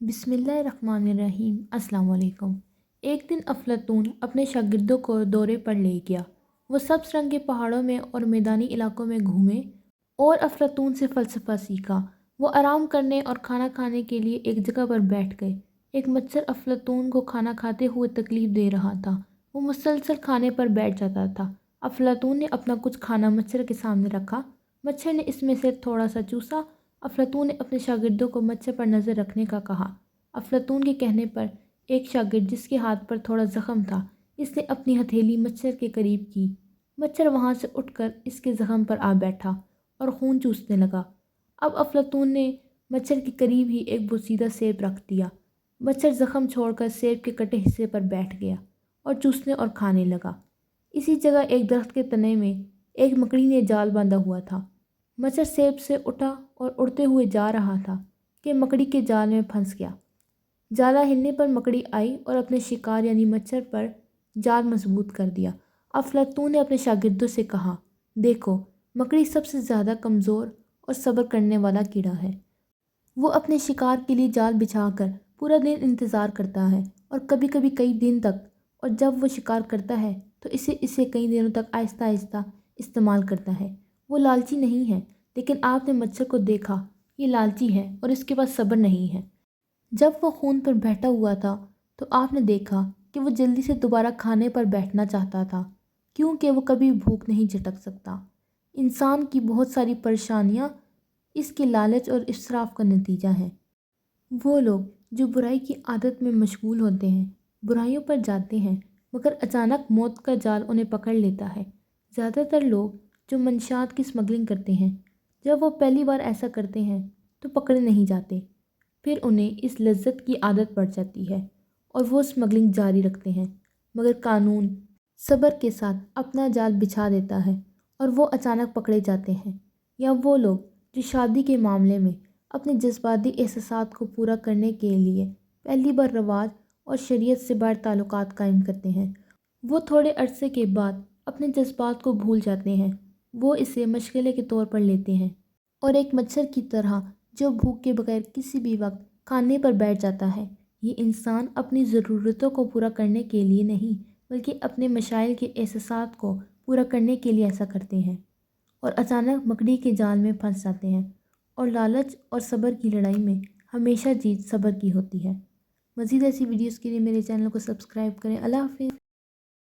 बिस्मिल्लाहिर्रहमानिर्रहीम। अस्सलाम वालेकुम। एक दिन अफलातून अपने शागिर्दों को दौरे पर ले गया। वो सब्ज़ रंग के पहाड़ों में और मैदानी इलाकों में घूमे और अफलातून से फ़लसफ़ा सीखा। वो आराम करने और खाना खाने के लिए एक जगह पर बैठ गए। एक मच्छर अफलातून को खाना खाते हुए तकलीफ़ दे रहा था। वो मुसलसल खाने पर बैठ जाता था। अफलातून ने अपना कुछ खाना मच्छर के सामने रखा। मच्छर ने इसमें से थोड़ा सा चूसा। अफलातून ने अपने शागिर्दों को मच्छर पर नज़र रखने का कहा। अफलातून के कहने पर एक शागिर्द, जिसके हाथ पर थोड़ा ज़ख़म था, इसने अपनी हथेली मच्छर के करीब की। मच्छर वहाँ से उठकर इसके ज़ख़म पर आ बैठा और खून चूसने लगा। अब अफलातून ने मच्छर के करीब ही एक बोसीदा सेब रख दिया। मच्छर ज़ख़म छोड़कर सेब के कटे हिस्से पर बैठ गया और चूसने और खाने लगा। इसी जगह एक दरख्त के तने में एक मकड़ी ने जाल बांधा हुआ था। मच्छर सेब से उठा और उड़ते हुए जा रहा था कि मकड़ी के जाल में फंस गया। जाला हिलने पर मकड़ी आई और अपने शिकार यानी मच्छर पर जाल मजबूत कर दिया। अफलातून ने अपने शागिर्दों से कहा, देखो, मकड़ी सबसे ज़्यादा कमज़ोर और सब्र करने वाला कीड़ा है। वो अपने शिकार के लिए जाल बिछाकर पूरा दिन इंतज़ार करता है और कभी कभी कई दिन तक, और जब वो शिकार करता है तो इसे कई दिनों तक आहिस्ता आहिस्ता इस्तेमाल करता है। वो लालची नहीं है, लेकिन आपने मच्छर को देखा, ये लालची है और इसके पास सब्र नहीं है। जब वो खून पर बैठा हुआ था तो आपने देखा कि वो जल्दी से दोबारा खाने पर बैठना चाहता था, क्योंकि वो कभी भूख नहीं झटक सकता। इंसान की बहुत सारी परेशानियाँ इसके लालच और इसराफ का नतीजा है। वो लोग जो बुराई की आदत में मशगूल होते हैं, बुराइयों पर जाते हैं, मगर अचानक मौत का जाल उन्हें पकड़ लेता है। ज़्यादातर लोग जो मंशात की स्मगलिंग करते हैं, जब वो पहली बार ऐसा करते हैं तो पकड़े नहीं जाते। फिर उन्हें इस लज्जत की आदत पड़ जाती है और वो स्मगलिंग जारी रखते हैं, मगर कानून सब्र के साथ अपना जाल बिछा देता है और वो अचानक पकड़े जाते हैं। या वो लोग जो शादी के मामले में अपने जज्बाती एहसासात को पूरा करने के लिए पहली बार रवाज और शरीयत से बाहर ताल्लुकात कायम करते हैं, वो थोड़े अरसे के बाद अपने जज्बात को भूल जाते हैं। वो इसे मशगले के तौर पर लेते हैं और एक मच्छर की तरह जो भूख के बगैर किसी भी वक्त खाने पर बैठ जाता है। ये इंसान अपनी ज़रूरतों को पूरा करने के लिए नहीं, बल्कि अपने मशाइल के एहसासात को पूरा करने के लिए ऐसा करते हैं और अचानक मकड़ी के जाल में फंस जाते हैं। और लालच और सब्र की लड़ाई में हमेशा जीत सब्र की होती है। मज़ीद ऐसी वीडियोज़ के लिए मेरे चैनल को सब्सक्राइब करें। अल्लाह हाफ़िज़।